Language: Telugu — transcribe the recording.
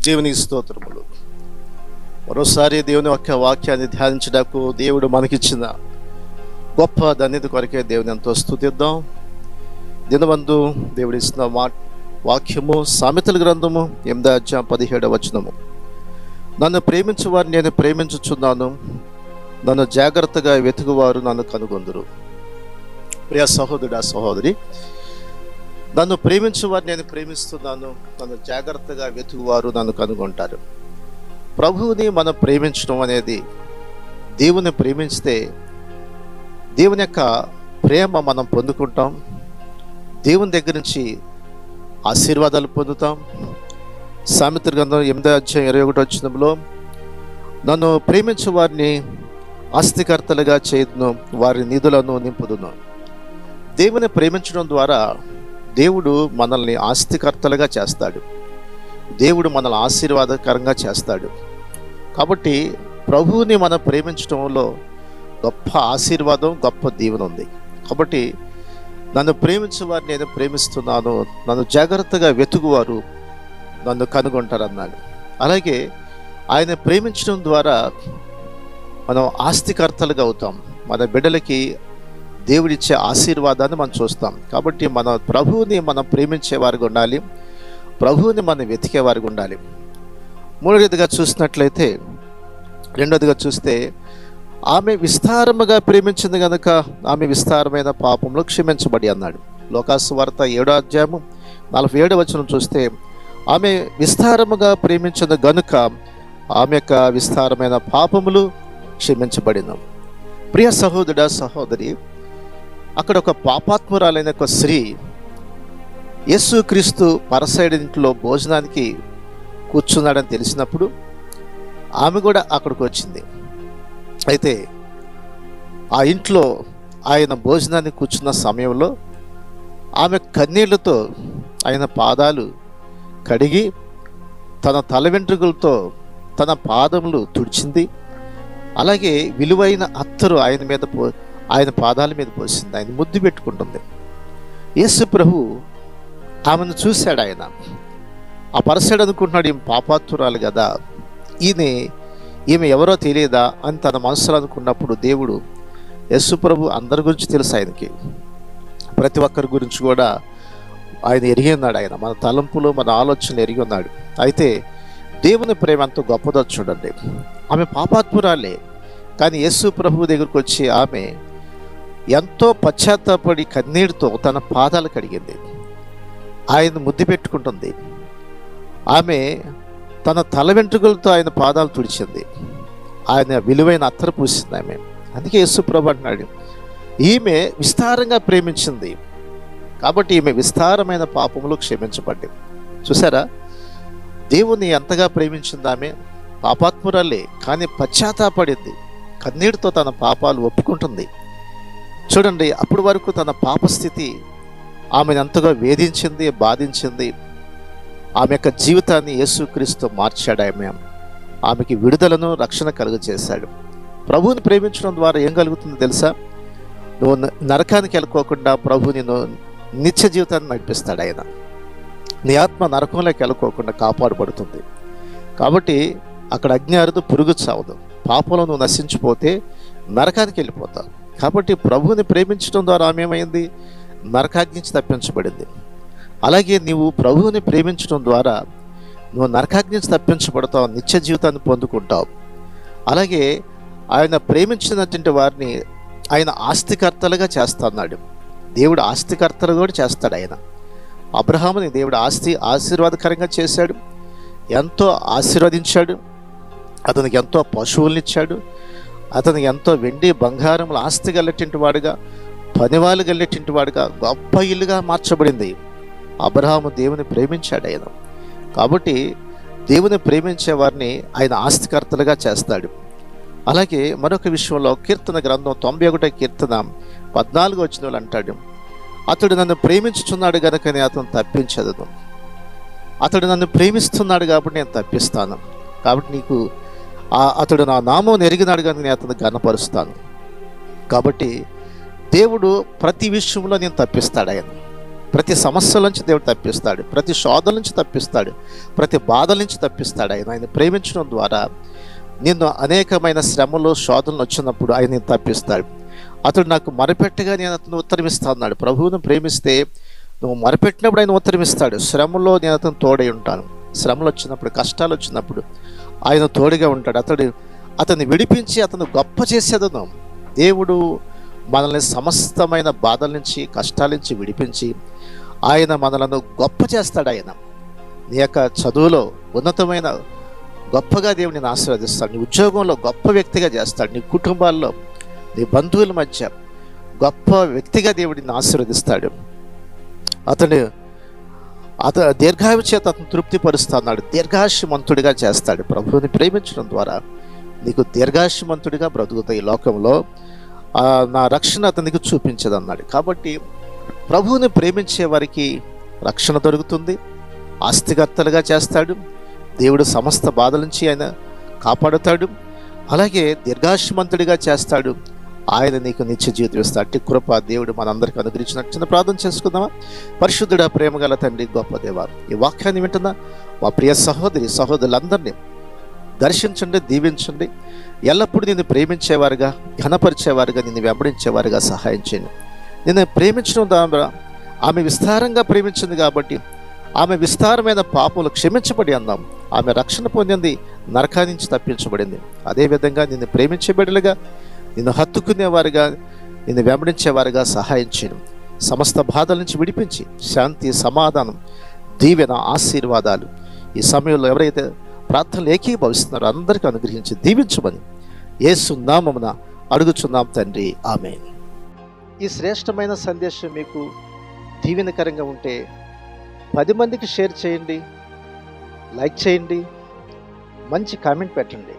దేవునికి స్తోత్రములు. మరోసారి దేవుని యొక్క వాక్యాన్ని ధ్యానించడానికి దేవుడు మనకిచ్చిన గొప్ప ధన్యత కొరకే దేవుని ఎంతో స్తుతిద్దాం. దినమందు దేవుడు ఇచ్చిన వాక్యము సామెతల గ్రంథము 8:17 నన్ను ప్రేమించువారు నేను ప్రేమించుచున్నాను, నన్ను జాగ్రత్తగా వెతుకువారు నన్ను కనుగొందురు. ప్రియ సహోదరుడా సహోదరి, నన్ను ప్రేమించువారు నేను ప్రేమిస్తున్నాను, నన్ను జాగ్రత్తగా వెతుకువారు నన్ను కనుగొంటారు. ప్రభువుని మనం ప్రేమించడం అనేది, దేవుని ప్రేమించితే దేవుని యొక్క ప్రేమ మనం పొందుకుంటాం, దేవుని దగ్గర నుంచి ఆశీర్వాదాలు పొందుతాం. సామెతల గ్రంథం 8:21 నన్ను ప్రేమించు వారిని ఆస్తికర్తలుగా చేయుదును, వారి నిధులను నింపుదును. దేవుని ప్రేమించడం ద్వారా దేవుడు మనల్ని ఆస్తికర్తలుగా చేస్తాడు, దేవుడు మనల్ని ఆశీర్వాదకరంగా చేస్తాడు. కాబట్టి ప్రభువుని మనం ప్రేమించడంలో గొప్ప ఆశీర్వాదం, గొప్ప దీవెన ఉంది. కాబట్టి నన్ను ప్రేమించే వారిని నేను ప్రేమిస్తున్నాను, నన్ను జాగ్రత్తగా వెతుకువారు నన్ను కనుగొంటారు అన్నాడు. అలాగే ఆయన ప్రేమించడం ద్వారా మనం ఆస్తికర్తలుగా అవుతాం, మన బిడ్డలకి దేవుడిచ్చే ఆశీర్వాదాన్ని మనం చూస్తాం. కాబట్టి మన ప్రభువుని మనం ప్రేమించే వారికి ఉండాలి, ప్రభువుని మనం వెతికే వారికి ఉండాలి. మూడవదిగా చూసినట్లయితే, రెండవదిగా చూస్తే, ఆమె విస్తారముగా ప్రేమించింది కనుక ఆమె విస్తారమైన పాపంలో క్షమించబడి అన్నాడు. లోకాసువార్త 7:47 చూస్తే, ఆమె విస్తారముగా ప్రేమించిన గనుక ఆమె యొక్క విస్తారమైన పాపములు క్షమించబడిన. ప్రియ సహోదరుడా సహోదరి, అక్కడ ఒక పాపాత్మురాలైన ఒక స్త్రీ యేసుక్రీస్తు పరసైడ్ ఇంట్లో భోజనానికి కూర్చున్నాడని తెలిసినప్పుడు ఆమె కూడా అక్కడికి వచ్చింది. అయితే ఆ ఇంట్లో ఆయన భోజనానికి కూర్చున్న సమయంలో ఆమె కన్నీళ్లతో ఆయన పాదాలు కడిగి తన తల వెంట్రుకలతో తన పాదములు తుడిచింది. అలాగే విలువైన అత్తరు ఆయన పాదాల మీద పోసింది, ఆయన ముద్దు పెట్టుకుంటుంది. యేసు ప్రభు ఆమెను చూశాడు. ఆయన ఆ పరసడు అనుకుంటున్నాడు, ఈమె పాపాత్మురాలు కదా, ఈమె ఎవరో తెలియదా అని తన మనసులో అనుకున్నప్పుడు దేవుడు, యేసు ప్రభు అందరి గురించి తెలుసు ఆయనకి, ప్రతి ఒక్కరి గురించి కూడా ఆయన ఎరిగి ఉన్నాడు. ఆయన మన తలంపులు, మన ఆలోచనలు ఎరిగి ఉన్నాడు. అయితే దేవుని ప్రేమ ఎంతో గొప్పదో చూడండి. ఆమె పాపాత్మురాలే, కానీ యేసు ప్రభు దగ్గరికి వచ్చి ఆమె ఎంతో పశ్చాత్తాపడి కన్నీటితో తన పాదాలు కడిగింది, ఆయన ముద్దు పెట్టుకుంటుంది. ఆమె తన తల వెంట్రుకలతో ఆయన పాదాలు తుడిచింది, ఆయన విలువైన అత్తరు పూసింది ఆమె. అందుకే యేసు ప్రభు అంటున్నాడు, ఈమె విస్తారంగా ప్రేమించింది కాబట్టి ఈమె విస్తారమైన పాపములు క్షమించబడింది. చూసారా, దేవుని ఎంతగా ప్రేమించింది ఆమె. పాపాత్మురాలే, కానీ పశ్చాత్తాపడింది, కన్నీటితో తన పాపాలు ఒప్పుకుంటుంది. చూడండి, అప్పటి వరకు తన పాపస్థితి ఆమెను ఎంతగా వేధించింది, బాధించింది. ఆమె యొక్క జీవితాన్ని యేసుక్రీస్తు మార్చాడు. ఆమెకి విడుదలను, రక్షణ కలుగజేశాడు. ప్రభువుని ప్రేమించడం ద్వారా ఏం కలుగుతుందో తెలుసా? నువ్వు నరకానికి వెళ్ళకోకుండా ప్రభు నిన్ను నిత్య జీవితాన్ని నడిపిస్తాడు. ఆయన నీ ఆత్మ నరకంలోకి వెళ్ళకోకుండా కాపాడబడుతుంది. కాబట్టి అక్కడ అగ్ని అరుదు, పురుగు చావదు. పాపంలో నువ్వు నశించిపోతే నరకానికి వెళ్ళిపోతావు. కాబట్టి ప్రభువుని ప్రేమించడం ద్వారా ఆమె ఏమైంది? నరకాగ్ని నుంచి తప్పించబడింది. అలాగే నీవు ప్రభువుని ప్రేమించడం ద్వారా నువ్వు నరకాగ్ని నుంచి తప్పించబడతావు, నిత్య జీవితాన్ని పొందుకుంటావు. అలాగే ఆయన ప్రేమించినటువంటి వారిని ఆయన ఆస్తికర్తలుగా చేస్తున్నాడు. దేవుడు ఆస్తికర్తలు కూడా చేస్తాడు. ఆయన అబ్రహాముని దేవుడు ఆశీర్వాదకరంగా చేశాడు, ఎంతో ఆశీర్వదించాడు. అతనికి ఎంతో పశువులను ఇచ్చాడు, అతనికి ఎంతో వెండి బంగారములు ఆస్తి గల్లెట్టింటి వాడుగా, పనివాళ్ళు గల్లెట్టింటి వాడుగా, గొప్ప ఇల్లుగా మార్చబడింది. అబ్రహాము దేవుని ప్రేమించాడు ఆయన. కాబట్టి దేవుని ప్రేమించే వారిని ఆయన ఆస్తికర్తలుగా చేస్తాడు. అలాగే మరొక విషయంలో కీర్తన గ్రంథం 91 కీర్తన 14 అంటాడు, అతడు నన్ను ప్రేమించుచున్నాడు గనుకనే అతను తప్పించదు. అతడు నన్ను ప్రేమిస్తున్నాడు కాబట్టి నేను తప్పిస్తాను. కాబట్టి అతడు నా నామం ఎరిగినాడు కనుక నేను అతను ఘనపరుస్తాను. కాబట్టి దేవుడు ప్రతి విషయంలో నేను తప్పిస్తాడు. ఆయన ప్రతి సమస్యల నుంచి దేవుడు తప్పిస్తాడు, ప్రతి శోధన నుంచి తప్పిస్తాడు, ప్రతి బాధల నుంచి తప్పిస్తాడు. ఆయన ప్రేమించడం ద్వారా నిన్ను అనేకమైన శ్రమలు శోధనలు వచ్చినప్పుడు ఆయన నిన్ను తప్పిస్తాడు. అతడు నాకు మొరపెట్టగా నేను అతను ఉత్తరమిస్తా అన్నాడు. ప్రభువును ప్రేమిస్తే నువ్వు మొరపెట్టినప్పుడు ఆయన ఉత్తరమిస్తాడు. శ్రమలో నేను అతను తోడై ఉంటాను. శ్రమలు వచ్చినప్పుడు, కష్టాలు వచ్చినప్పుడు ఆయన తోడుగా ఉంటాడు. అతన్ని విడిపించి అతను గొప్ప చేసేదను. దేవుడు మనల్ని సమస్తమైన బాధల నుంచి, కష్టాల నుంచి విడిపించి ఆయన మనలను గొప్ప చేస్తాడు. ఆయన నీ యొక్క చదువులో ఉన్నతమైన గొప్పగా దేవుడు నిన్ను ఆశీర్వదిస్తాడు. నీ ఉద్యోగంలో గొప్ప వ్యక్తిగా చేస్తాడు. నీ కుటుంబాల్లో, నీ బంధువుల మధ్య గొప్ప వ్యక్తిగా దేవుడు నిన్ను ఆశీర్వదిస్తాడు. అతను దీర్ఘాయు చేత అతను తృప్తిపరుస్తున్నాడు, దీర్ఘాయుష్మంతుడిగా చేస్తాడు. ప్రభువుని ప్రేమించడం ద్వారా నీకు దీర్ఘాయుష్మంతుడిగా బ్రతుకుతాయి. ఈ లోకంలో నా రక్షణ అతనికి చూపించదన్నాడు. కాబట్టి ప్రభువుని ప్రేమించే వారికి రక్షణ దొరుకుతుంది, ఆస్తికర్తలుగా చేస్తాడు. దేవుడు సమస్త బాధల నుంచి ఆయన కాపాడుతాడు. అలాగే దీర్ఘాయుష్మంతుడిగా చేస్తాడు. ఆయన నీకు నిత్య జీవితం ఇస్తాడు. అట్టి కృప దేవుడు మనందరికీ అనుగ్రహించినట్టు చిన్న ప్రార్థన చేసుకుందామా? పరిశుద్ధుడా, ప్రేమగల తండ్రి, గొప్ప దేవా, ఈ వాక్యాన్ని వింటున్నా మా ప్రియ సహోదరులందరినీ దర్శించండి, దీవించండి. ఎల్లప్పుడూ నిన్ను ప్రేమించేవారుగా, ఘనపరిచేవారుగా, నిన్ను వెంబడించేవారుగా సహాయం చేయండి. నిన్ను ప్రేమించడం ద్వారా ఆమె విస్తారంగా ప్రేమించింది కాబట్టి ఆమె విస్తారమైన పాపములు క్షమించబడి అందాం. ఆమె రక్షణ పొందింది, నరకాన్ని నుంచి తప్పించబడింది. అదేవిధంగా నిన్ను ప్రేమించే బిడ్డలుగా, నిన్ను హత్తుకునేవారుగా, నిన్ను వెంబడించేవారుగా సహాయం చేయడం. సమస్త బాధల నుంచి విడిపించి శాంతి, సమాధానం, దీవెన, ఆశీర్వాదాలు ఈ సమయంలో ఎవరైతే ప్రార్థనలు ఏకీభవిస్తున్నారో అందరికీ అనుగ్రహించి దీవించమని యేసు నామమున అడుగుచున్నాం తండ్రి, ఆమేన్. ఈ శ్రేష్టమైన సందేశం మీకు దీవెనకరంగా ఉంటే 10 మందికి షేర్ చేయండి, లైక్ చేయండి, మంచి కామెంట్ పెట్టండి.